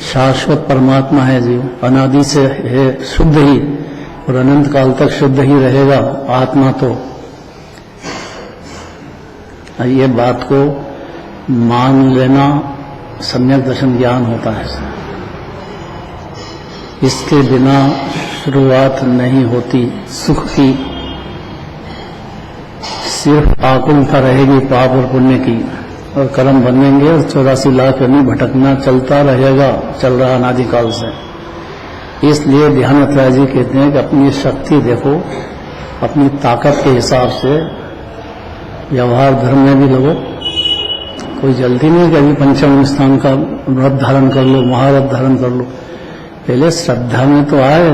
शाश्वत परमात्मा है जीव, अनादि से है शुद्ध ही और अनंत काल तक शुद्ध ही रहेगा आत्मा। तो ये बात को मान लेना सम्यक दर्शन ज्ञान होता है। इसके बिना शुरुआत नहीं होती सुख की, सिर्फ आकुलता रहेगी पाप और पुण्य की, और कर्म बनेंगे और 84 लाख योनि भटकना चलता रहेगा, चल रहा अनादिकाल से। इसलिए ध्यानत्रय जी कहते हैं कि अपनी शक्ति देखो, अपनी ताकत के हिसाब से व्यवहार धर्म में भी लगो। कोई जल्दी नहीं कि अभी पंचम स्थान का व्रत धारण कर लो, महाव्रत धारण कर लो। पहले श्रद्धा में तो आए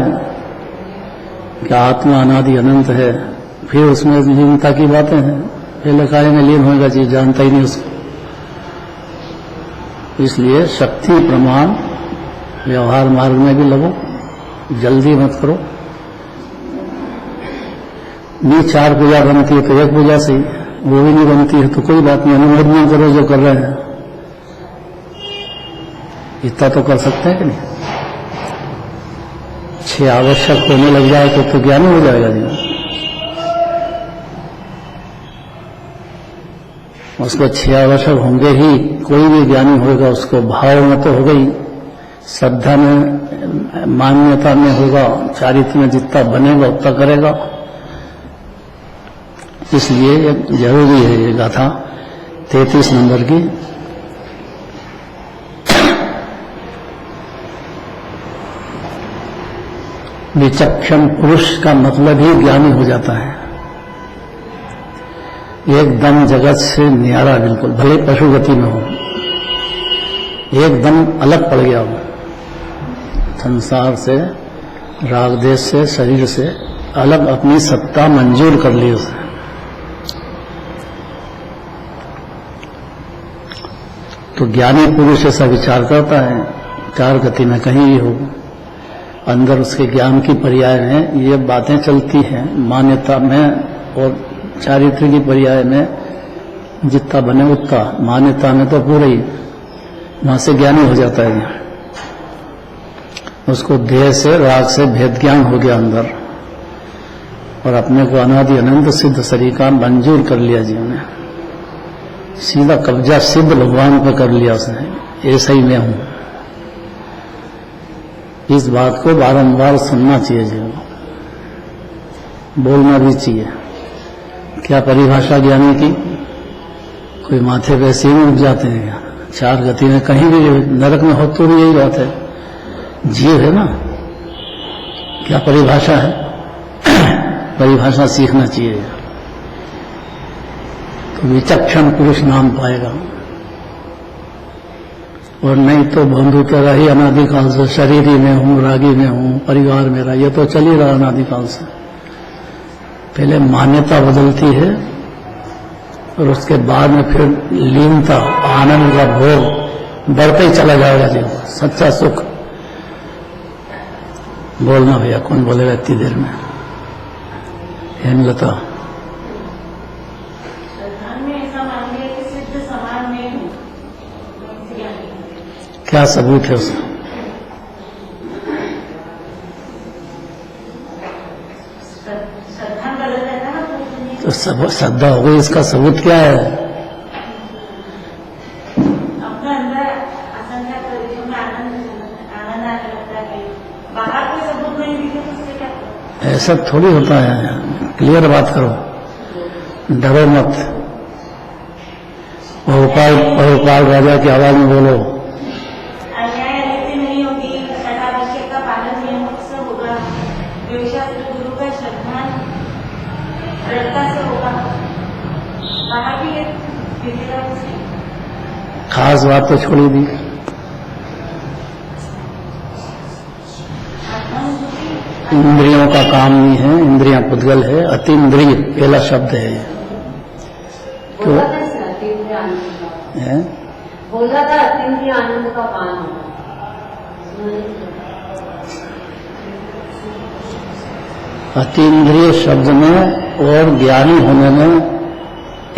कि आत्मा अनादि अनंत है, फिर उसमें लीनता की बातें हैं। पहले कार्य में लीन होगा चीज जानता ही नहीं उसको। इसलिए शक्ति प्रमाण व्यवहार मार्ग में भी लगो, जल्दी मत करो। नहीं 4 पूजा बनती है तो 1 पूजा से ही, वो भी नहीं बनती है तो कोई बात नहीं, अनुमोदन करो जो कर रहे हैं। इतना तो कर सकते हैं कि नहीं। 6 आवश्यक होने लग जाए तो ज्ञान हो जाएगा जीवन। उसको 6 आवश्यक होंगे ही, कोई भी ज्ञानी होगा उसको भाव में तो होगा ही, श्रद्धा में मान्यता में होगा, चारित्र में जितना बनेगा उतना करेगा। इसलिए ये जरूरी है ये गाथा 33 नंबर की। विचक्षण पुरुष का मतलब ही ज्ञानी हो जाता है, एकदम जगत से न्यारा, बिल्कुल भले पशु गति में हो, एकदम अलग पड़ गया हो संसार से, राग देश से, शरीर से अलग, अपनी सत्ता मंजूर कर ली उसने। तो ज्ञानी पुरुष ऐसा विचार करता है, 4 गति में कहीं भी हो, अंदर उसके ज्ञान की पर्याय में ये बातें चलती हैं, मान्यता में और चारित्र की पर्याय में जितना बने उतना, मान्यता में तो पूरा ही, वहां से ज्ञानी हो जाता है। उसको देह से राग से भेद ज्ञान हो गया अंदर, और अपने को अनादि अनंत सिद्ध शरीर का मंजूर कर लिया जीवन ने, सीधा कब्जा सिद्ध भगवान पर कर लिया उसने, ऐसा ही मैं हूं। इस बात को बारंबार सुनना चाहिए जीवन, बोलना भी चाहिए। क्या परिभाषा ज्ञानी की, कोई माथे पे ऐसे ही उठ जाते हैं क्या? 4 गति में कहीं भी नरक में हो तो भी यही बात है, जीव है ना। क्या परिभाषा है? परिभाषा सीखना चाहिए, तो विचक्षण पुरुष नाम पाएगा। और नहीं तो बंधु तेरा ही अनादिकाल से, शरीर ही में हूं, रागी में हूं, परिवार मेरा, ये तो चल ही रहा अनादिकाल से। पहले मान्यता बदलती है और उसके बाद में फिर लीनता, आनंद का भोग बढ़ते ही चला जाएगा जीवन, सच्चा सुख। बोलना भैया, कौन बोलेगा इतनी देर में? हेमलता, क्या सबूत है उसका? तो श्रद्धा हो गई, इसका सबूत क्या है? अपने अंदर असंख्य प्रदेशों में आनंद आने लगता है, बाहर कोई सबूत नहीं दिखे तो उससे क्या? ऐसा थोड़ी होता है, क्लियर बात करो, डरो मत। बहुपाल राजा की आवाज में बोलो। अन्याय रीति नहीं होती, षडाभिषेक का पालन नियमों से होगा, द्वेषास्त्र गुरु का श्रद्धा दृढ़ता से होगा, बाहर भी एक दिखेगा कुछ। खास बात तो छोड़ी दी, इंद्रियों का काम नहीं है, इंद्रियां पुद्गल है, अतीन्द्रिय पहला शब्द है। क्यों बोला था अतीन्द्रिय आनंद का पान होगा। अतीन्द्रिय शब्द में और ज्ञानी होने में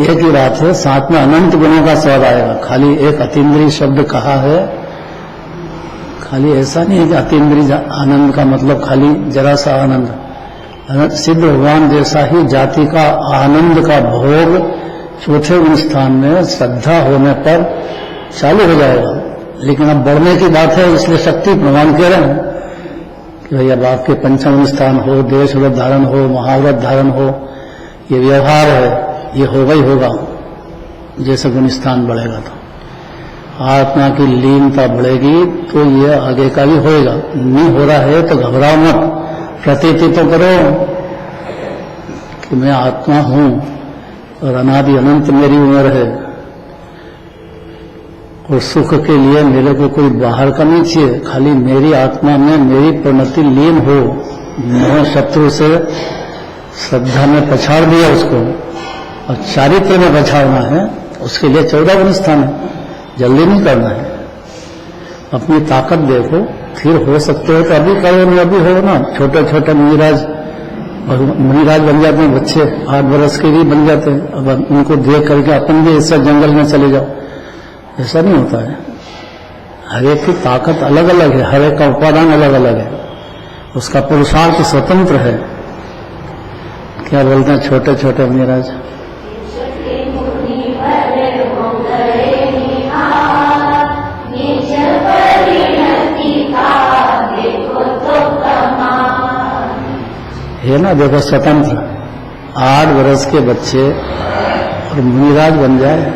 एक ही बात है, साथ में अनंत गुणों का स्वाद आएगा। खाली एक अतीन्द्रिय शब्द कहा है, खाली ऐसा नहीं है कि अतीन्द्रिय आनंद का मतलब खाली जरा सा आनंद। सिद्ध भगवान जैसा ही जाति का आनंद का भोग चौथे गुण स्थान में श्रद्धा होने पर चालू हो जाएगा। लेकिन अब बढ़ने की बात है, इसलिए शक्ति प्रमाण कह रहे हैं कि भाई अब आपके पंचम स्थान हो, देश व्रत धारण हो, महाव्रत धारण हो, ये व्यवहार है, ये होगा ही होगा। जैसे गुण स्थान बढ़ेगा तो आत्मा की लीनता बढ़ेगी तो ये आगे का भी होएगा। नहीं हो रहा है तो घबराओ मत, प्रतीति तो करो कि मैं आत्मा हूं और अनादि अनंत मेरी उम्र है और सुख के लिए मेरे को कोई बाहर का नहीं चाहिए, खाली मेरी आत्मा में मेरी परिणति लीन हो। मोह शत्रु से श्रद्धा में पछाड़ दिया उसको और चारित्र में पछाड़ना है, उसके लिए 14 गुण स्थान है, जल्दी नहीं करना है। अपनी ताकत देखो, फिर हो सकते हो तो अभी करो, नहीं अभी हो ना। छोटे छोटे मुनिराज बन जाते हैं बच्चे, 8 वर्ष के भी बन जाते हैं। अब उनको देख करके अपन भी इससे जंगल में चले जाओ, ऐसा नहीं होता है। हर एक की ताकत अलग अलग है, हर एक का उपादान अलग अलग है, उसका पुरुषार्थ स्वतंत्र है। क्या बोलते हैं छोटे छोटे मुनिराज? है ना, देखो स्वतंत्र 8 वर्ष के बच्चे और मुनिराज बन जाए।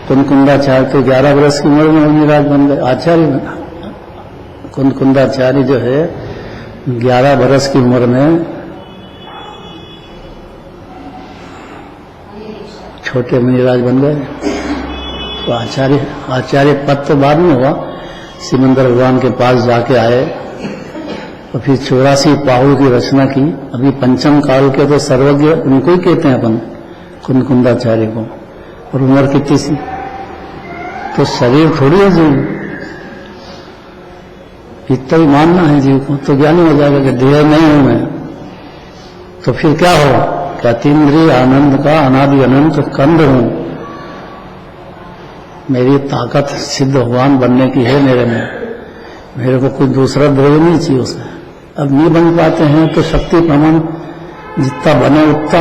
कुंदकुंदाचार्य तो 11 वर्ष की उम्र में मुनिराज बन गए। आचार्य कुंदकुंदाचार्य जो है 11 वर्ष की उम्र में छोटे मुनिराज बन गए। तो आचार्य पद तो बाद में हुआ, सिमंदर भगवान के पास जाके आए और फिर 84 पाहुल की रचना की। अभी पंचम काल के तो सर्वज्ञ उनको ही कहते हैं अपन, कुंदकुंदाचार्य को। और उम्र कितनी सी, तो शरीर थोड़ी है जीव, इतना ही मानना है जीव को, तो ज्ञानी हो जाएगा कि देह नहीं हूं मैं। तो फिर क्या हो, कि अतीन्द्रिय आनंद का अनादि अनंत कंद हूं, मेरी ताकत सिद्ध भगवान बनने की है मेरे में, मेरे को कोई दूसरा द्रव्य नहीं चाहिए उसमें। अब नहीं बन पाते हैं तो शक्ति प्रमाण जितना बने उतना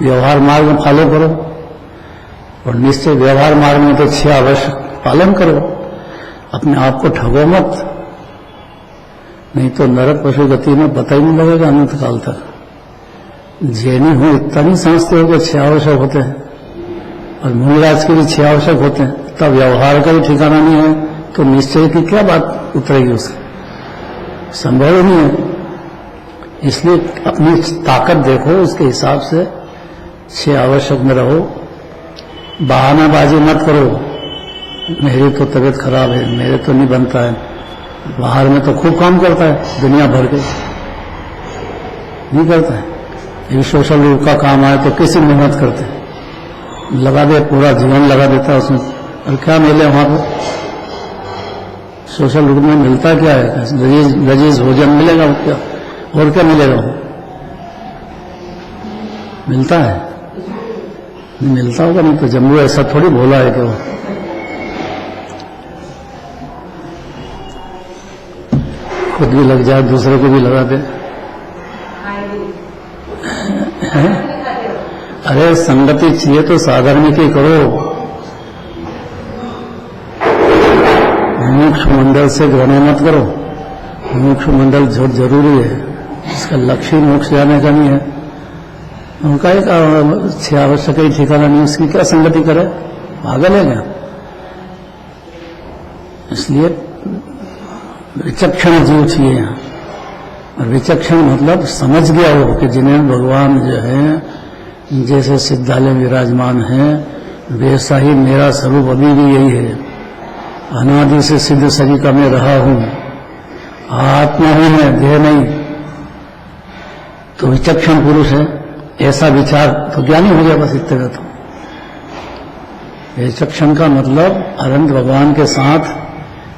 व्यवहार मार्ग में फॉलो करो, और निश्चय व्यवहार मार्ग में तो 6 आवश्यक पालन करो। अपने आप को ठगो मत, नहीं तो नरक पशु गति में पता ही नहीं लगेगा अनंत काल तक। जैनी हो इतना नहीं समझते हो कि 6 आवश्यक होते हैं, और मुनिराज के भी 6 आवश्यक होते हैं, तब व्यवहार का भी ठिकाना नहीं है तो निश्चय की क्या बात उतरेगी उससे, संभव नहीं है। इसलिए अपनी ताकत देखो, उसके हिसाब से 6 आवश्यक में रहो। बहानाबाजी मत करो, मेरी तो तबीयत खराब है, मेरे तो नहीं बनता है। बाहर में तो खूब काम करता है, दुनिया भर के नहीं करता है। ये सोशल रूप का काम आए तो किसी मेहनत करते, लगा दे, पूरा जीवन लगा देता है उसमें, और क्या मिले वहां पर? सोशल रूप में मिलता क्या है? लजीज भोजन मिलेगा, और क्या मिलेगा? मिलता है? नहीं मिलता होगा, नहीं तो जम्मू ऐसा थोड़ी बोला है कि वो खुद भी लग जाए, दूसरे को भी लगा दे। अरे संगति चाहिए तो साधर्मिक ही करो, मोक्ष मंडल से घृणा मत करो। मोक्ष मंडल जरूरी है, इसका लक्ष्य मोक्ष जाने का नहीं है। उनका एक 6 आवश्यक ही ठिकाना नहीं, उसकी क्या संगति करे, पागल है क्या? इसलिए विचक्षण जीव चाहिए यहाँ। और विचक्षण मतलब समझ गया हो कि जिन्हें भगवान जो है जैसे सिद्धालय विराजमान है, वैसा ही मेरा स्वरूप अभी भी यही है। अनादि से सिद्ध शरीर का मैं रहा हूं, आत्मा हूं मैं, देह नहीं। तो विचक्षण पुरुष है, ऐसा विचार तो ज्ञानी हो गया बस इतने में। तो विचक्षण का मतलब अनंत भगवान के साथ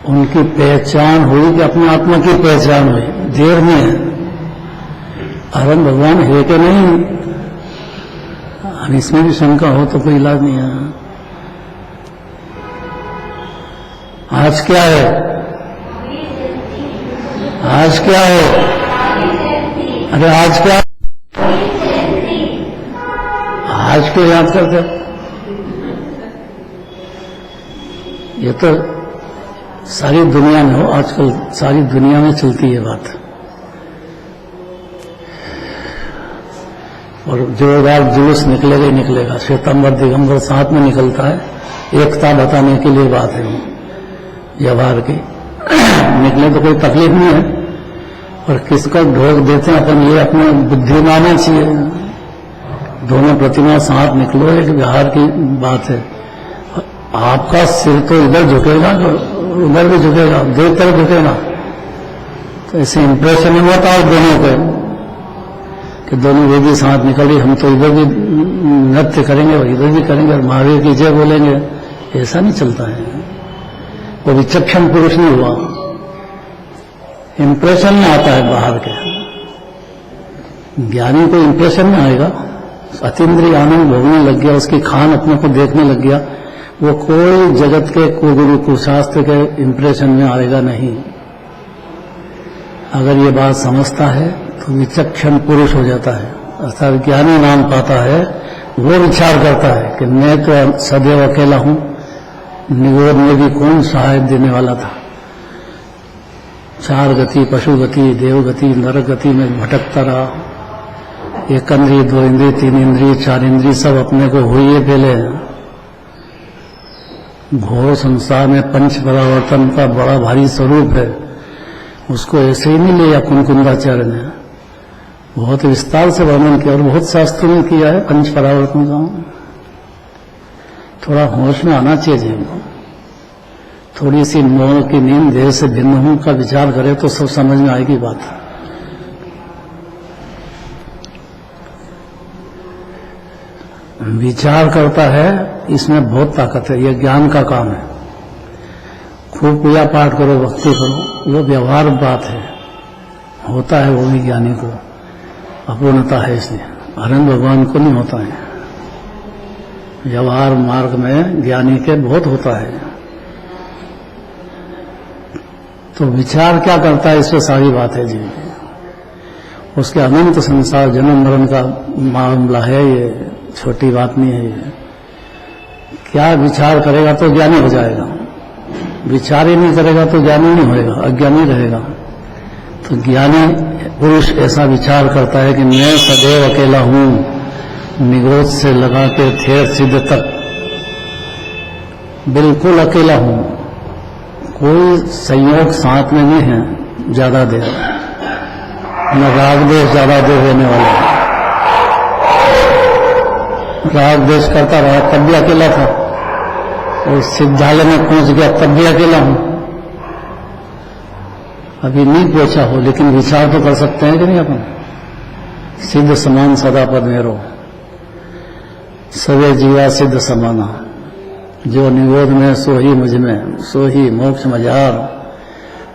उनकी पहचान हुई कि अपनी आत्मा की पहचान हुई, देर में है। अनंत भगवान है कि नहीं, इसमें भी शंका हो तो कोई इलाज नहीं है। आज क्या है? आज क्या है? अरे आज क्या, आज क्यों याद करते हो? ये तो सारी दुनिया में हो, आजकल सारी दुनिया में चलती है बात। और जोरदार जुलूस निकलेगा ही निकलेगा, श्वेतांबर दिगंबर साथ में निकलता है, एकता बताने के लिए बात है व्यवहार की। निकले तो कोई तकलीफ नहीं है, और किसको ढोक देते हैं अपन, ये अपने बुद्धि मानना चाहिए। दोनों प्रतिमा साथ निकलो, एक व्यवहार की बात है। आपका सिर तो इधर झुकेगा, उधर भी झुकेगा, दो तरफ झुकेगा, तो ऐसे इंप्रेशन नहीं होता है दोनों के कि दोनों वे भी साथ निकली, हम तो इधर भी नृत्य करेंगे और इधर भी करेंगे और महावीर की जय बोलेंगे। ऐसा नहीं चलता है, वो विचक्षण पुरुष नहीं हुआ। इंप्रेशन में आता है बाहर के, ज्ञानी को इंप्रेशन में आएगा, अतीन्द्रिय आनंद भोगने लग गया, उसकी खान अपने को देखने लग गया, वो कोई जगत के कुगुरु कुशास्त्र के इंप्रेशन में आएगा नहीं। अगर ये बात समझता है तो विचक्षण पुरुष हो जाता है, अर्थात ज्ञानी नाम पाता है। वो विचार करता है कि मैं तो सदैव अकेला हूं, निगोद में भी कौन सहाय देने वाला था। चार गति, पशु गति, देव गति, नर गति में भटकता रहा। एक इंद्रिय, दो इंद्रिय, तीन इंद्रिय, चार इंद्रिय सब अपने को हुई है पहले। घोर संसार में पंच परावर्तन का बड़ा भारी स्वरूप है, उसको ऐसे ही नहीं लिया कुंकुंदाचार्य ने, बहुत विस्तार से वर्णन किया और बहुत शास्त्रों में किया है पंच परावर्तन का। थोड़ा होश में आना चाहिए जीवन को, थोड़ी सी मोह की नींद देह से भिन्न हूं का विचार करे तो सब समझ में आएगी बात। विचार करता है, इसमें बहुत ताकत है, यह ज्ञान का काम है। खूब पूजा पाठ करो, भक्ति करो, वो व्यवहार बात है, होता है वो भी ज्ञानी को, अपूर्णता है इसलिए। आनंद भगवान को नहीं होता है, व्यवहार मार्ग में ज्ञानी के बहुत होता है। तो विचार क्या करता है, इसमें सारी बात है जी। उसके अनंत संसार जन्म मरण का मामला है, ये छोटी बात नहीं है ये। क्या विचार करेगा तो ज्ञानी हो जाएगा, विचार ही नहीं करेगा तो ज्ञानी नहीं होएगा, अज्ञानी रहेगा। तो ज्ञानी पुरुष ऐसा विचार करता है कि मैं सदैव अकेला हूं, निगोद से लगा के ठेर सिद्ध तक बिल्कुल अकेला हूं, कोई संयोग साथ में नहीं है ज्यादा देर, न राग देश ज्यादा देर होने वाला है। राग देश करता रहा तब भी अकेला था, और सिद्धालय में पहुंच गया तब भी अकेला हूं। अभी नहीं पहुंचा हो लेकिन विचार तो कर सकते हैं कि नहीं अपन। सिद्ध समान सदा पर मेरो, सवे जीवा सिद्ध समाना, जो निरोध में सो ही मुझ में, सो ही मोक्ष मजार,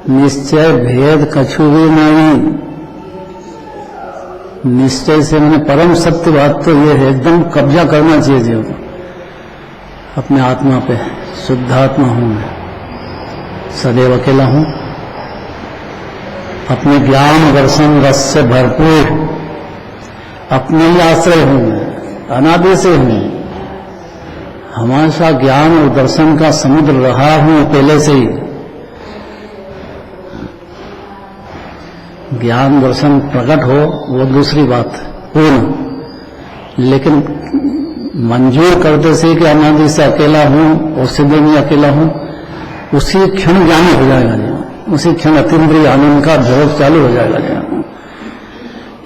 निश्चय भेद कछु भी नहीं। निश्चय से मैंने परम सत्य बात तो ये है, एकदम कब्जा करना चाहिए जीवन को अपने आत्मा पे। शुद्ध आत्मा हूं मैं, सदैव अकेला हूं, अपने ज्ञान दर्शन रस से भरपूर, अपने ही आश्रय हूं मैं, अनादि से हूं, हमेशा ज्ञान और दर्शन का समुद्र रहा हूं पहले से ही। ज्ञान दर्शन प्रकट हो वो दूसरी बात पूर्ण, लेकिन मंजूर करते से कि अनादि से अकेला हूं और सिद्ध में अकेला हूं, उसी क्षण ज्ञानी हो जाएगा जी, उसी क्षण अतीन्द्रिय आनंद का भोग चालू हो जाएगा जी।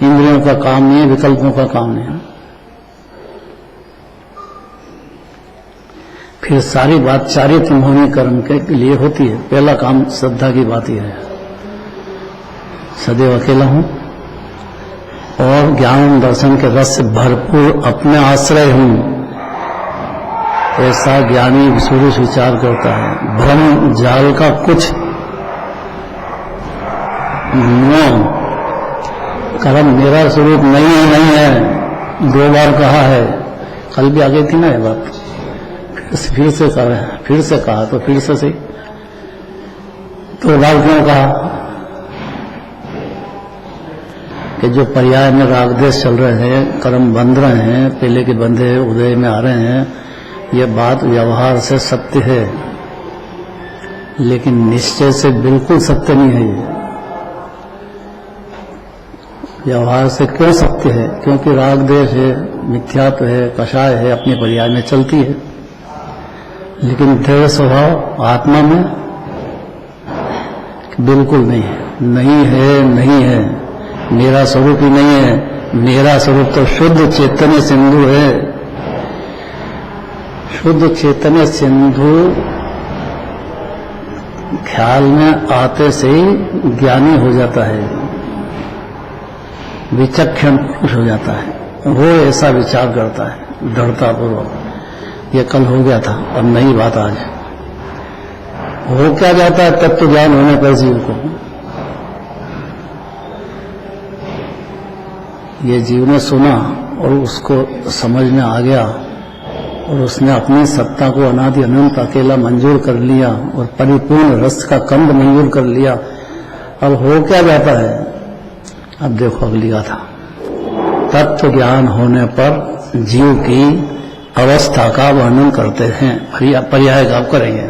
इंद्रियों का काम नहीं है, विकल्पों का काम नहीं है। फिर सारी बात चारित्र मोहनी कर्म के लिए होती है। पहला काम श्रद्धा की बात ही है, सदैव अकेला हूं और ज्ञान दर्शन के रस से भरपूर अपने आश्रय हूं, ऐसा ज्ञानी पुरुष विचार करता है। भ्रम जाल का कुछ कर्म मेरा स्वरूप नहीं है, 2 बार कहा है, कल भी आगे थी ना ये बात, फिर से कहा तो फिर से सही। 2 बार क्यों कहा? कि जो पर्याय में राग देश चल रहे हैं, कर्म बंध रहे हैं, पहले के बंधे उदय में आ रहे हैं, ये बात व्यवहार से सत्य है, लेकिन निश्चय से बिल्कुल सत्य नहीं है। ये व्यवहार से क्यों सत्य है? क्योंकि राग देश है, मिथ्यात्व है, कषाय है, अपने पर्याय में चलती है, लेकिन दृढ़ स्वभाव आत्मा में बिल्कुल नहीं है। नहीं है, नहीं है, मेरा स्वरूप ही नहीं है। मेरा स्वरूप तो शुद्ध चैतन्य सिंधु है। शुद्ध चैतन्य सिंधु ख्याल में आते से ही ज्ञानी हो जाता है, विचक्षण पुरुष हो जाता है। वो ऐसा विचार करता है दृढ़ता पूर्वक, ये कल हो गया था, अब नई बात आज हो क्या जाता है तत्व ज्ञान होने पर जीव को। ये जीव ने सुना और उसको समझ में आ गया और उसने अपनी सत्ता को अनादि अनंत अकेला मंजूर कर लिया और परिपूर्ण रस का कंद मंजूर कर लिया। अब हो क्या जाता है? अब देखो अगली गाथा। तत्व ज्ञान होने पर जीव की अवस्था का वर्णन करते हैं। पर्याय का करेंगे,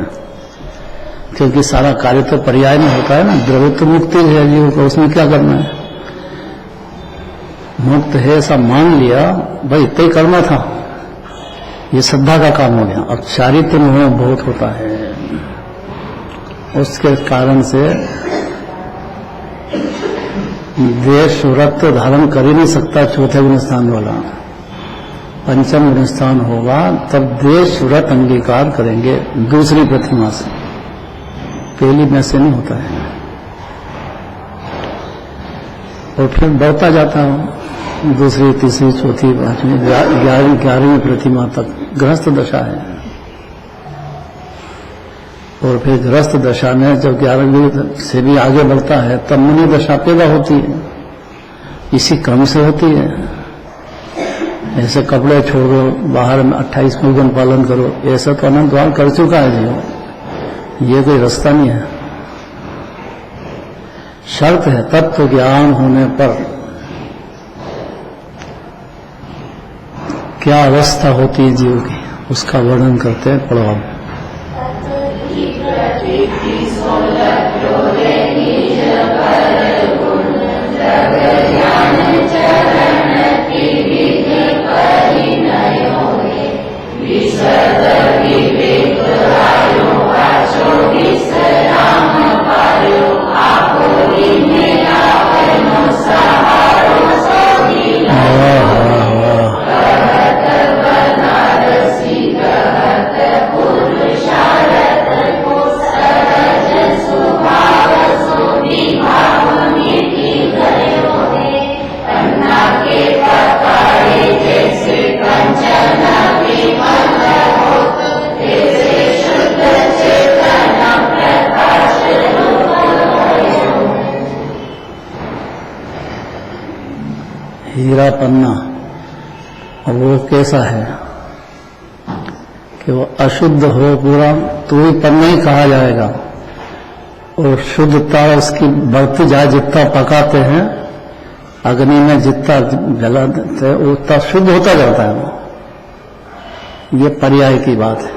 क्योंकि सारा कार्य तो पर्याय में होता है ना। द्रवित मुक्ति है जीव को, उसमें क्या करना है? मुक्त है ऐसा मान लिया, भाई इतना ही करना था, ये श्रद्धा का काम हो गया। अब चारित्र मोह बहुत होता है, उसके कारण से देश सुरत्व धारण कर ही नहीं सकता। चौथे गुण स्थान वाला पंचम गुण स्थान होगा तब देश सुरत अंगीकार करेंगे दूसरी प्रतिमा से, पहली में से नहीं होता है। और फिर बढ़ता जाता है दूसरी, तीसरी, चौथी, पांचवी, 11वीं प्रतिमा तक गृहस्थ दशा है। और फिर गृहस्थ दशा में जब 11वीं से भी आगे बढ़ता है तब मुनि दशा पैदा होती है। इसी क्रम से होती है। ऐसे कपड़े छोड़ो, बाहर में 28 मुर्गन पालन करो, ऐसा तो अनंत बार कर चुका है जीव, ये कोई रास्ता नहीं है। शर्त है तत्व ज्ञान होने पर क्या अवस्था होती है जीव की, उसका वर्णन करते हैं। पढ़ो आप। हीरा पन्ना, वो कैसा है कि वो अशुद्ध हो पूरा तो भी पन्ना ही कहा जाएगा, और शुद्धता उसकी बढ़ती जाए। जितना पकाते हैं अग्नि में, जितना जला देते हैं उतना शुद्ध होता जाता है वो। ये पर्याय की बात है।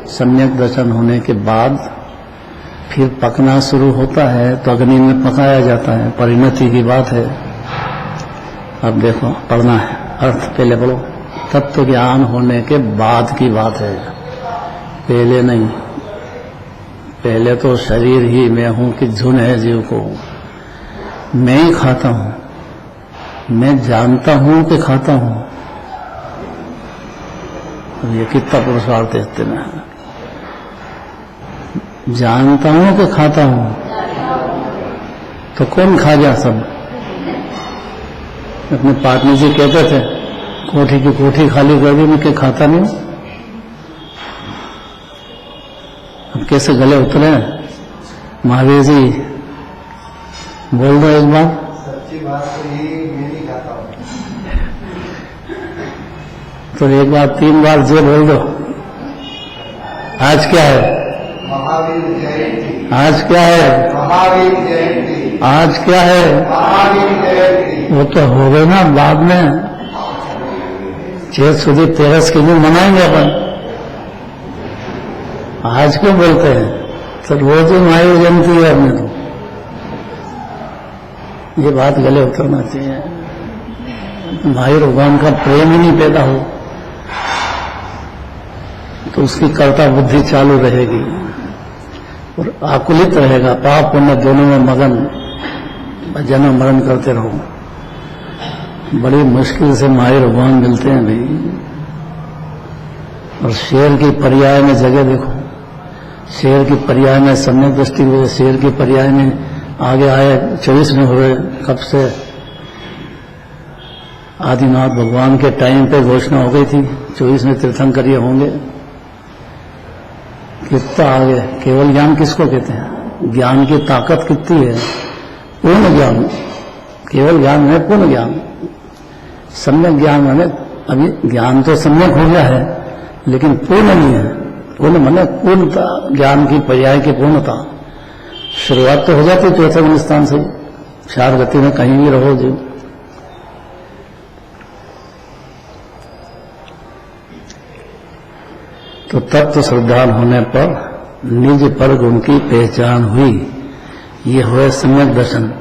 सम्यक दर्शन होने के बाद फिर पकना शुरू होता है तो अग्नि में पकाया जाता है, परिणति की बात है। अब देखो पढ़ना है, अर्थ पहले पढ़ो। तत्व ज्ञान होने के बाद की बात है, पहले नहीं। पहले तो शरीर ही मैं हूं कि झुन है जीव को, मैं ही खाता हूं, मैं जानता हूं कि खाता हूं। अब ये कितना पुरुषार्थ है इतने में। जानता हूं कि खाता हूं, तो कौन खा गया सब? अपने पार्टनर जी कहते थे कोठी की कोठी खाली कर दी, मैं क्या खाता नहीं हूं। अब कैसे गले उतरे महावीर जी, बोल दो एक बार। सच्ची बात तो ये मैं नहीं खाता हूं। तो एक बार 3 बार जो बोल दो। आज क्या है? महावीर जयंती। आज क्या है? महावीर जयंती। आज क्या है? महावीर जयंती। वो तो हो गए ना बाद में, चेत सुधी तेरस के दिन मनाएंगे अपन। आज क्यों बोलते हैं? तो रोज ही महावीर जयंती है अपने तो। ये बात गले उतरना चाहिए। महावीर भगवान का प्रेम ही नहीं पैदा हो तो उसकी कर्ता बुद्धि चालू रहेगी और आकुलित रहेगा, पाप पुण्य दोनों में मगन जन्म मरण करते रहो। बड़ी मुश्किल से महावीर भगवान मिलते हैं भाई। और शेर की पर्याय में जगह देखो, शेर की पर्याय में सम्यक दृष्टि हुई, शेर की पर्याय में आगे आए 24 में हुए। कब से? आदिनाथ भगवान के टाइम पे घोषणा हो गई थी 24 में तीर्थंकर ये होंगे। कितना आगे। केवल ज्ञान किसको कहते हैं? ज्ञान की ताकत कितनी है? पूर्ण ज्ञान। केवल ज्ञान है पूर्ण ज्ञान। सम्यक ज्ञान माने अभी ज्ञान तो सम्यक हो गया है लेकिन पूर्ण नहीं है। पूर्ण माने पूर्णता, ज्ञान की पर्याय की पूर्णता। शुरुआत तो हो जाती चौथे गुण स्थान से, चार गति में कहीं भी रहो जीव। तो तत्व श्रद्धान होने पर निज पर गुण की पहचान हुई। ये हुए सम्यक दर्शन,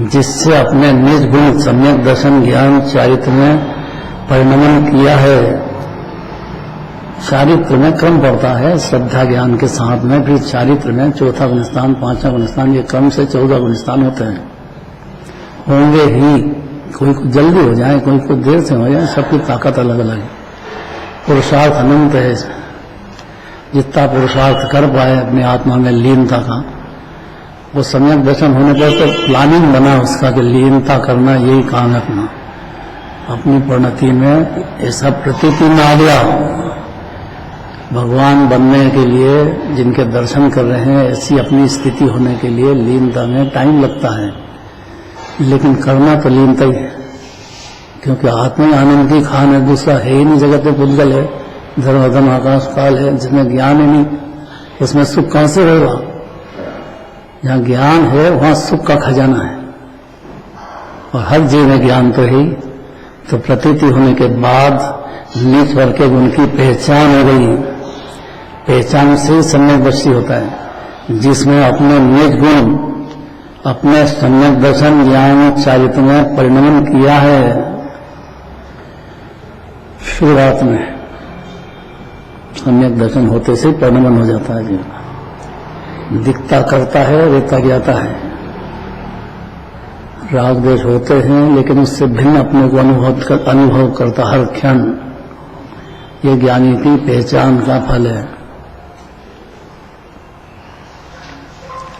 जिससे अपने निज गुण सम्यक दर्शन ज्ञान चारित्र में परिणमन किया है। चारित्र में क्रम पड़ता है, श्रद्धा ज्ञान के साथ में, फिर चारित्र में चौथा गुणस्थान, पांचवा गुणस्थान, ये क्रम से 14 गुणस्थान होते हैं। होंगे ही, कोई को जल्दी हो जाए, कोई को देर से हो जाए, सबकी ताकत अलग अलग है। पुरुषार्थ अनंत है इसमें। जितना पुरुषार्थ कर पाए अपनी आत्मा में लीनता का, वो सम्यक दर्शन होने पर तो प्लानिंग बना उसका कि लीनता करना यही काम है अपना। अपनी परिणति में ऐसा प्रतीति में आ गया। भगवान बनने के लिए जिनके दर्शन कर रहे हैं, ऐसी अपनी स्थिति होने के लिए लीनता में टाइम लगता है, लेकिन करना तो लीनता ही है। क्योंकि आत्मा आनंद की खान है, दूसरा है ही नहीं। जगत में पुद्गल है, धर्मधर्म आकाश काल है, जिसमें ज्ञान ही नहीं, उसमें सुख कहां से होगा? जहां ज्ञान है वहां सुख का खजाना है। और हर जीव में ज्ञान तो है। तो प्रतीति होने के बाद निज वर्ग के गुण की पहचान हो गई। पहचान से सम्यक दृष्टि होता है, जिसमें अपने निज गुण, अपने सम्यक दर्शन ज्ञान चारित्र में परिणमन किया है। शुरुआत में सम्यक दर्शन होते से परिणमन हो जाता है जीवन। दिखता करता है, रहता ज्ञाता है। राग द्वेष होते हैं लेकिन उससे भिन्न अपने को अनुभव करता हर क्षण। ये ज्ञानी की पहचान का फल है।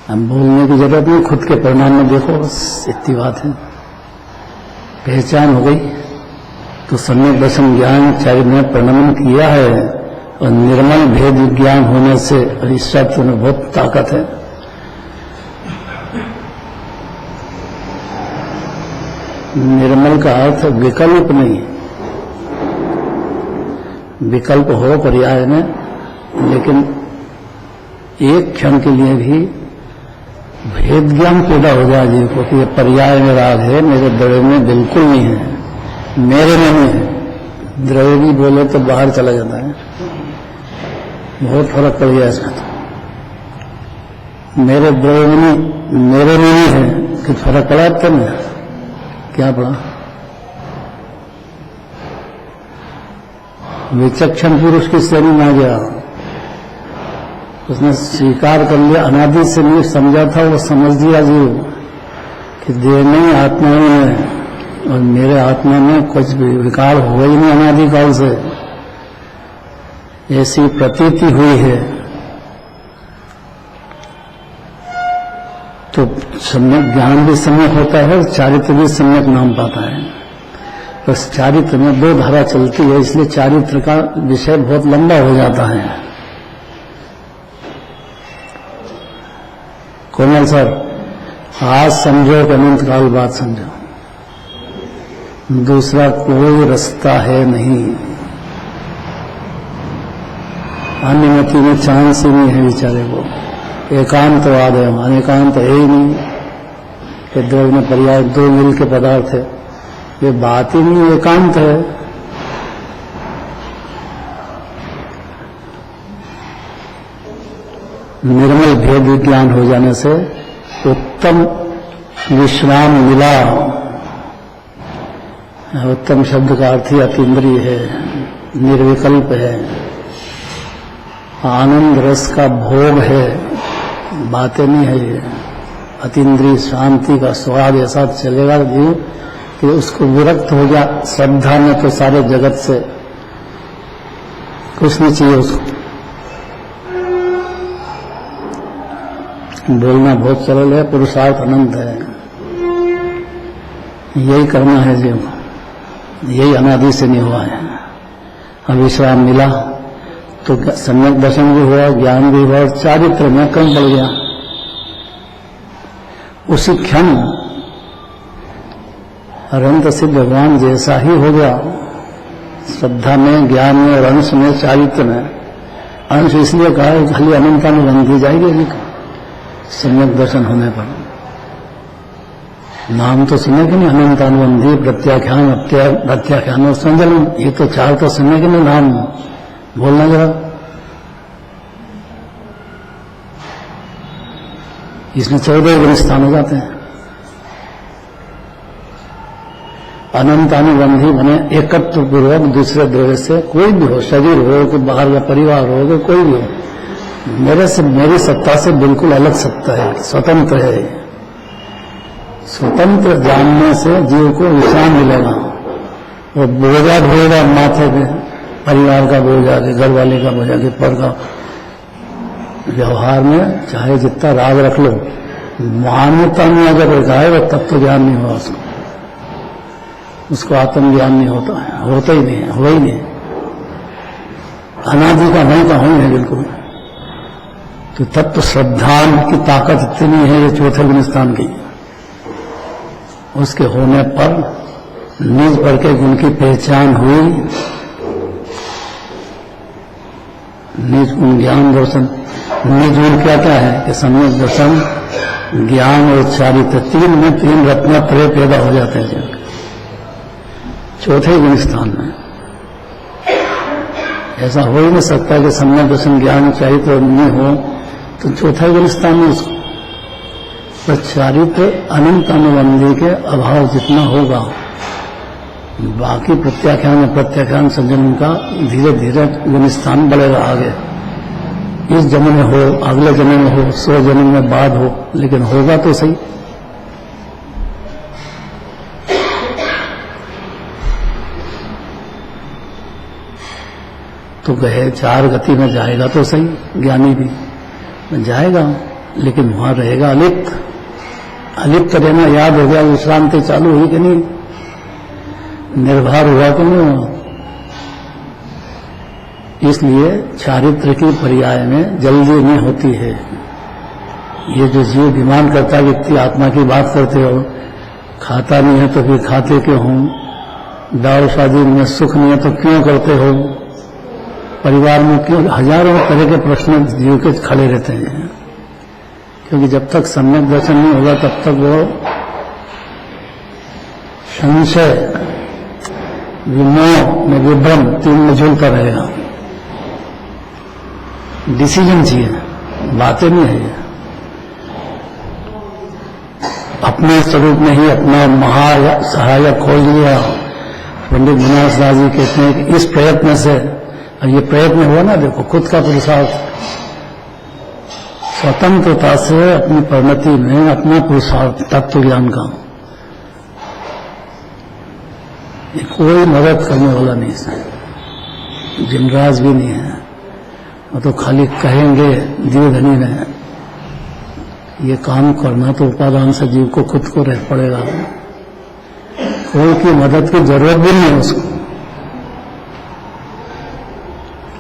हम बोलने की जरूरत नहीं, खुद के परिणाम में देखो, बस इतनी बात है। पहचान हो गई तो सम्यक दर्शन ज्ञान चारित्र में परिणमन किया है। और निर्मल भेद विज्ञान होने से इस शब्द में बहुत ताकत है। निर्मल का अर्थ विकल्प नहीं, विकल्प हो पर्याय में, लेकिन एक क्षण के लिए भी भेद ज्ञान पैदा हो जाए जीव को कि ये पर्याय में राग है, मेरे द्रव्य में बिल्कुल नहीं है, मेरे में नहीं है। द्रव्य भी बोले तो बाहर चला जाता है, बहुत फर्क पड़ गया इसका। तो मेरे द्रव्य में नहीं, मेरे में नहीं है कि फर्क पड़ा तब में क्या पड़ा? विचक्षण पुरुष की श्रेणी में आ गया। उसने स्वीकार कर लिया, अनादि से नहीं समझा था, वो समझ लिया जीव कि देह नहीं आत्मा में है और मेरे आत्मा में कुछ भी विकार हुआ ही नहीं अनादिकाल से, ऐसी प्रतीति हुई है। तो सम्यक ज्ञान भी सम्यक होता है और चारित्र भी सम्यक नाम पाता है। बस चारित्र में दो धारा चलती है, इसलिए चारित्र का विषय बहुत लंबा हो जाता है। कोमल सर, आज समझो कि अनंत काल बाद समझो, दूसरा कोई रास्ता है नहीं। अन्यमति में चांस ही नहीं है बेचारे को। एकांतवाद है, अनेकांत है ही नहीं कि दो में पर्याय, दो मिल के पदार्थ है, ये बात ही नहीं, एकांत है। निर्मल भेद विज्ञान हो जाने से उत्तम विश्राम मिला। उत्तम शब्द का अर्थ ही अतीन्द्रिय है, निर्विकल्प है, आनंद रस का भोग है, बातें नहीं है ये। अतीन्द्रिय शांति का स्वाद ऐसा चलेगा जीव कि उसको विरक्त हो गया श्रद्धा में, तो सारे जगत से कुछ नहीं चाहिए उसको। बोलना बहुत सरल है, पुरुषार्थ अनंत है। यही करना है जीव को, यही अनादि से नहीं हुआ है। अब विश्राम मिला तो सम्यक दर्शन भी हुआ, ज्ञान भी हुआ, चारित्र में कम बढ़ गया। उसी क्षण अनंत सिद्ध भगवान जैसा ही हो गया, श्रद्धा में, ज्ञान में और अंश में, चारित्र में। अंश इसलिए कहा है खाली अनंता में बंधी जाएगी सम्यक दर्शन होने पर। नाम तो सुने कि नहीं, अनंतानुबंधी, प्रत्याख्यान, प्रत्याख्यान और संजलन, ये तो चार तो सुने कि नहीं नाम, बोलना जरा। इसमें 14 गुण स्थान हो जाते हैं। अनंतानुबंधी बने एकत्व पूर्वक दूसरे द्रव्य से, कोई भी हो, शरीर हो, कोई बाहर का परिवार हो, कोई भी हो, मेरे से, मेरी सत्ता से बिल्कुल अलग सत्ता है, स्वतंत्र है। स्वतंत्र जानने से जीव को विश्राम मिलेगा। वो बोझा ढोएगा माथे पे, परिवार का बोझा, के घर वाले का बोझा, के पर का। व्यवहार में चाहे जितना राग रख लो, मान्यता में अगर रखा है वो तत्व ज्ञान नहीं हुआ उसको आत्मज्ञान नहीं होता है, होता ही नहीं है, हुआ ही नहीं। अनादि का नहीं का ही है बिल्कुल। तो तत्व श्रद्धा की ताकत इतनी है ये चौथे गुण स्थान की, उसके होने पर निज पर के गुण की पहचान हुई। निज गुण ज्ञान दर्शन, निज गुण क्या क्या है कि सम्यक दर्शन, ज्ञान और चारित्र, तीन में तीन रत्नत्रय पैदा हो जाते हैं चौथे गुण स्थान में। ऐसा हो ही नहीं सकता कि सम्यक दर्शन, ज्ञान, चारित्र नहीं हो तो चौथा गुण स्थान में उसको। तो चारित्र अनंत अनुबंधी के अभाव जितना होगा, बाकी प्रत्याख्यान में प्रत्याख्यान संजन का धीरे धीरे गुण स्थान बढ़ेगा आगे। इस जन्म में हो, अगले जन्म में हो, 100 जन्म में बाद हो, लेकिन होगा तो सही। तो कहे 4 गति में जाएगा तो सही, ज्ञानी भी जाएगा, लेकिन वहां रहेगा अलिप्त। अलिप्त रहना याद हो गया, विश्रांति चालू हुई कि नहीं, निर्भर हुआ कि नहीं। इसलिए चारित्र की पर्याय में जल्दी नहीं होती है। ये जो जीव विमान करता व्यक्ति आत्मा की बात करते हो, खाता नहीं है तो फिर खाते क्यों हो, दाव शादी में सुख नहीं है तो क्यों करते हो, परिवार में क्यों, हजारों तरह के प्रश्न जीव के खड़े रहते हैं। क्योंकि जब तक सम्यक दर्शन नहीं होगा तब तक वो संशय, विमोह में, विभ्रम, तीन में झूलता रहेगा। डिसीजन चाहिए, बातें नहीं है। अपने स्वरूप में ही अपना महा सहायक खोज लिया। पंडित विनाश दास जी कहते हैं कि इस प्रयत्न से, और ये प्रयत्न हुआ ना, देखो खुद का पुरुषार्थ, स्वतंत्रता से अपनी परिणति में अपना पुरुषार्थ, तत्व ज्ञान का, ये कोई मदद करने वाला नहीं है, जिनराज भी नहीं है। वो तो खाली कहेंगे जीवधनी में, ये काम करना तो उपादान से जीव को खुद को रह पड़ेगा। कोई की मदद की जरूरत भी नहीं है उसको,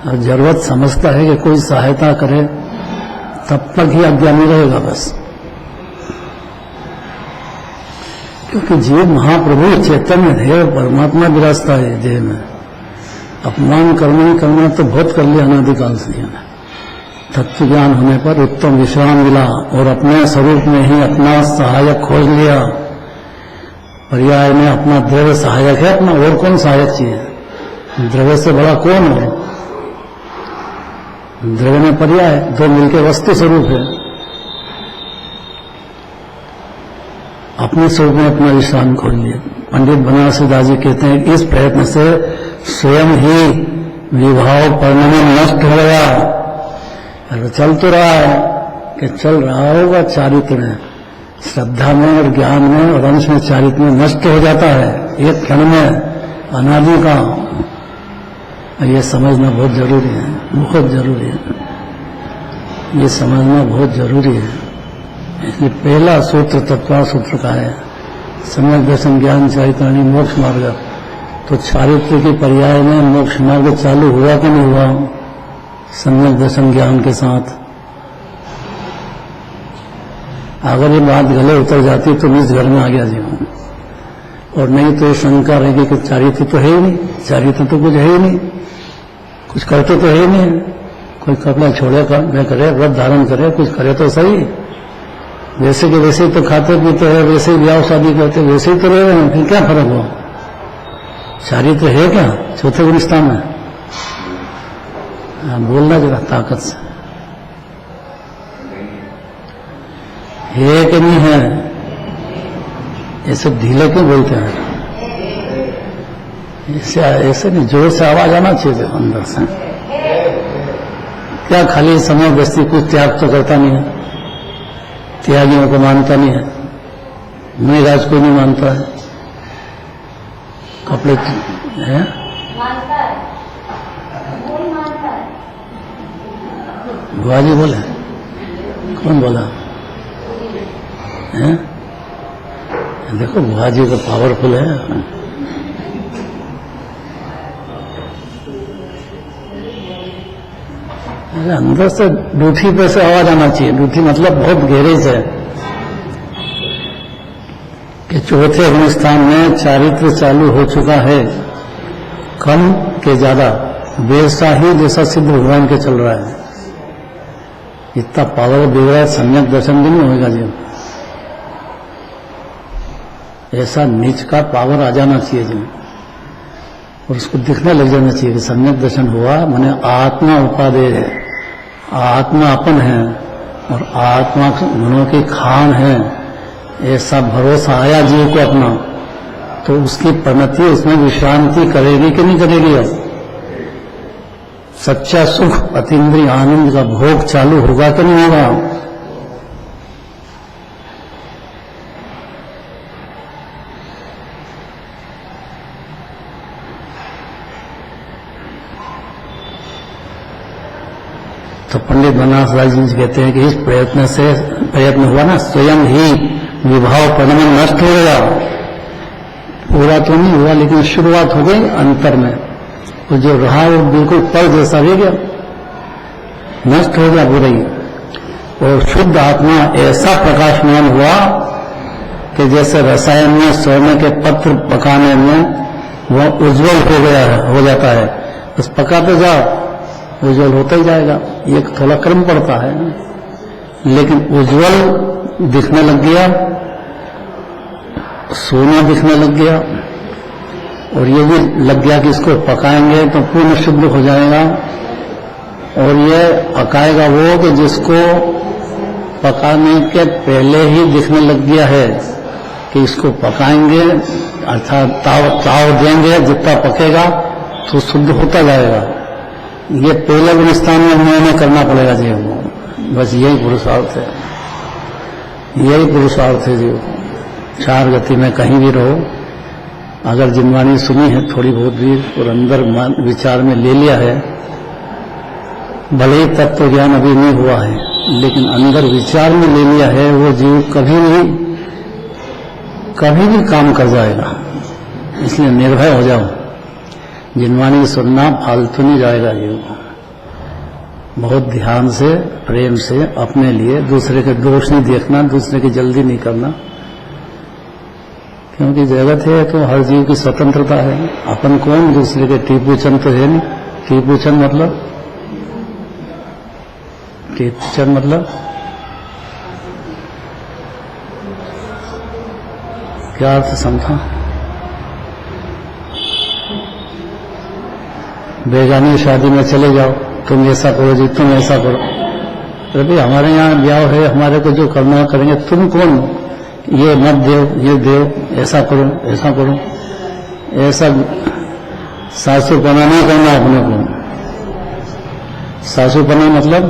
और जरूरत समझता है कि कोई सहायता करे तब तक ही अज्ञानी रहेगा बस। क्योंकि जीव महाप्रभु चैतन्य है, परमात्मा विराजता है देह में, अपमान करना तो बहुत कर लिया अनादिकाल से। तत्व ज्ञान होने पर उत्तम विश्राम मिला और अपने स्वरूप में ही अपना सहायक खोज लिया। पर्याय में अपना द्रव्य सहायक है अपना, और कौन सहायक चाहिए? द्रव्य से बड़ा कौन है? द्रव्य में पर्याय, दो मिलकर वस्तु स्वरूप है। अपने स्वरूप में अपना विश्राम खोज लिया। पंडित बनारसी दास जी कहते हैं कि इस प्रयत्न से स्वयं ही विभाव परिणाम नष्ट हो गया। अगर चल तो रहा है कि चल रहा होगा चारित्र में, श्रद्धा में और ज्ञान में और अंश में चारित्र में नष्ट हो जाता है एक क्षण में, अनादि का। ये समझना बहुत जरूरी है, बहुत जरूरी है, ये समझना बहुत जरूरी है। इसलिए पहला सूत्र तत्वा सूत्र का है, सम्यक दर्शन ज्ञान चारित्राणि मोक्ष मार्ग। तो चारित्र के पर्याय में मोक्ष मार्ग चालू हुआ कि नहीं हुआ? सम्यक दर्शन ज्ञान के साथ। अगर ये बात गले उतर जाती तो इस घर में आ गया जीवन, और नहीं तो शंका रहेगी कि चारित्र तो है ही नहीं, चारित्र तो कुछ है ही नहीं, कुछ करते तो है ही नहीं। कोई कपड़ा छोड़े करे, व्रत धारण करे, कुछ करे तो सही, वैसे के वैसे ही तो खाते पीते हैं, वैसे ही ब्याह शादी करते, वैसे ही तो रह रहे हैं, फिर क्या फर्क हो? चारित्र है क्या चौथे गुलिस्तान में? बोलना जरा ताकत से, है कि नहीं है? ऐसे ढीले क्यों बोलते हैं? ऐसे नहीं, जोर से आवाज आना चाहिए अंदर से। क्या खाली समय व्यस्ती कुछ त्याग तो करता नहीं है, त्यागियों को मानता नहीं है, मुनिराज को नहीं मानता है, कपड़े है बुआ जी बोले, कौन बोला है? देखो बुआ जी तो पावरफुल है। अरे अंदर से डूठी पे से आवाज आना चाहिए। डूठी मतलब बहुत गहरे से, कि चौथे अग्निस्थान में चारित्र चालू हो चुका है, कम के ज्यादा वैसा ही जैसा सिद्ध भगवान के चल रहा है। इतना पावर दे रहा है, सम्यक दर्शन भी नहीं होगा जी। ऐसा नीच का पावर आ जाना चाहिए जी, और उसको दिखने लग जाना चाहिए कि सम्यक दर्शन हुआ, माने आत्मा उपादेय है, आत्मा अपन है और आत्मा गुणों की खान है। ऐसा भरोसा आया जीव को अपना, तो उसकी परिणति उसमें विश्रांति करेगी कि नहीं करेगी? अब सच्चा सुख अतीन्द्रिय आनंद का भोग चालू होगा कि नहीं होगा? तो पंडित बनारस दास जी कहते हैं कि इस प्रयत्न हुआ ना, स्वयं ही विभाव परिणाम नष्ट हो गया। पूरा तो नहीं हुआ, लेकिन शुरुआत हो गई अंतर में, तो जो रहा वो बिल्कुल पल जैसा रह गया, नष्ट हो गया बुराई, और शुद्ध आत्मा ऐसा प्रकाशमान हुआ कि जैसे रसायन में स्वर्ण के पत्र पकाने में वह उज्जवल हो गया है, हो जाता है, बस पकाते जाओ उज्जवल होता ही जाएगा। ये थोड़ा क्रम पड़ता है, लेकिन उज्जवल दिखने लग गया, सोना दिखने लग गया, और ये भी लग गया कि इसको पकाएंगे तो पूर्ण शुद्ध हो जाएगा। और ये पकाएगा वो कि जिसको पकाने के पहले ही दिखने लग गया है कि इसको पकाएंगे, अर्थात ताव देंगे, जितना पकेगा तो शुद्ध होता जाएगा। ये पहले गुलिस्तान में हमें करना पड़ेगा जी, बस यही पुरुषार्थ है, यही पुरुषार्थ है जी। चार गति में कहीं भी रहो, अगर जिनवाणी सुनी है थोड़ी बहुत भी और अंदर विचार में ले लिया है, भले ही तत्व ज्ञान अभी नहीं हुआ है, लेकिन अंदर विचार में ले लिया है, वो जीव कभी भी काम कर जाएगा। इसलिए निर्भय हो जाओ, जिनवाणी सुनना फालतू नहीं जाएगा जीव। बहुत ध्यान से, प्रेम से, अपने लिए, दूसरे के दोष नहीं देखना, दूसरे की जल्दी नहीं करना, क्योंकि जगत है तो हर जीव की स्वतंत्रता है। अपन कौन दूसरे के टीपू चंद तो है नहीं। टीपू चंद मतलब क्या अर्थ समझा? बेगानी शादी में चले जाओ, तुम ऐसा करो जी, तुम ऐसा करो। अरे हमारे यहाँ ब्याह है, हमारे को जो करना करेंगे, तुम कौन? ये मत दो, ये दो, ऐसा करो, ऐसा करो, ऐसा सासुपना नहीं करना अपने को। सासुपना मतलब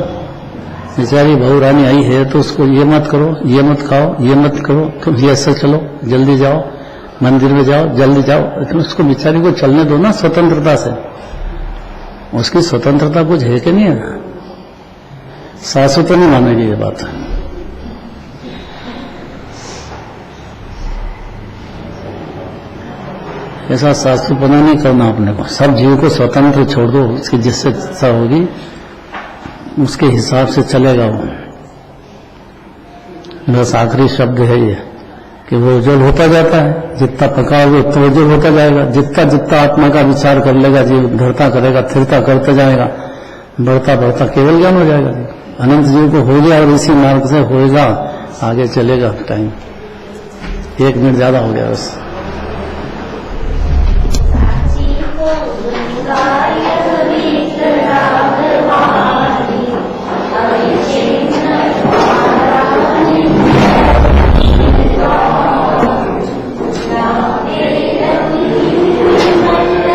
बेचारी बहू रानी आई है तो उसको ये मत करो, ये मत खाओ, ये मत करो, तुम ये ऐसा चलो, जल्दी जाओ, मंदिर में जाओ, जल्दी जाओ। तो उसको बेचारी को चलने दो ना स्वतंत्रता से। उसकी स्वतंत्रता कुछ है कि नहीं है? सासू तो नहीं मानेगी ये बात। ऐसा सासूपना नहीं करना अपने को। सब जीव को स्वतंत्र छोड़ दो, उसकी जिससे इच्छा होगी उसके हिसाब से चलेगा वो। बस आखिरी शब्द है ये कि वो उज्जवल होता जाता है। जितना पकाओगे उतना उज्जवल होता जाएगा। जितना जितना आत्मा का विचार कर लेगा जीव, धरता करेगा, स्थिरता करता जाएगा, बढ़ता बढ़ता केवल ज्ञान हो जाएगा जी। अनंत जीव को हो गया और इसी मार्ग से होएगा, आगे चलेगा। टाइम 1 मिनट ज्यादा हो गया बस। साची को गुणगाय विठला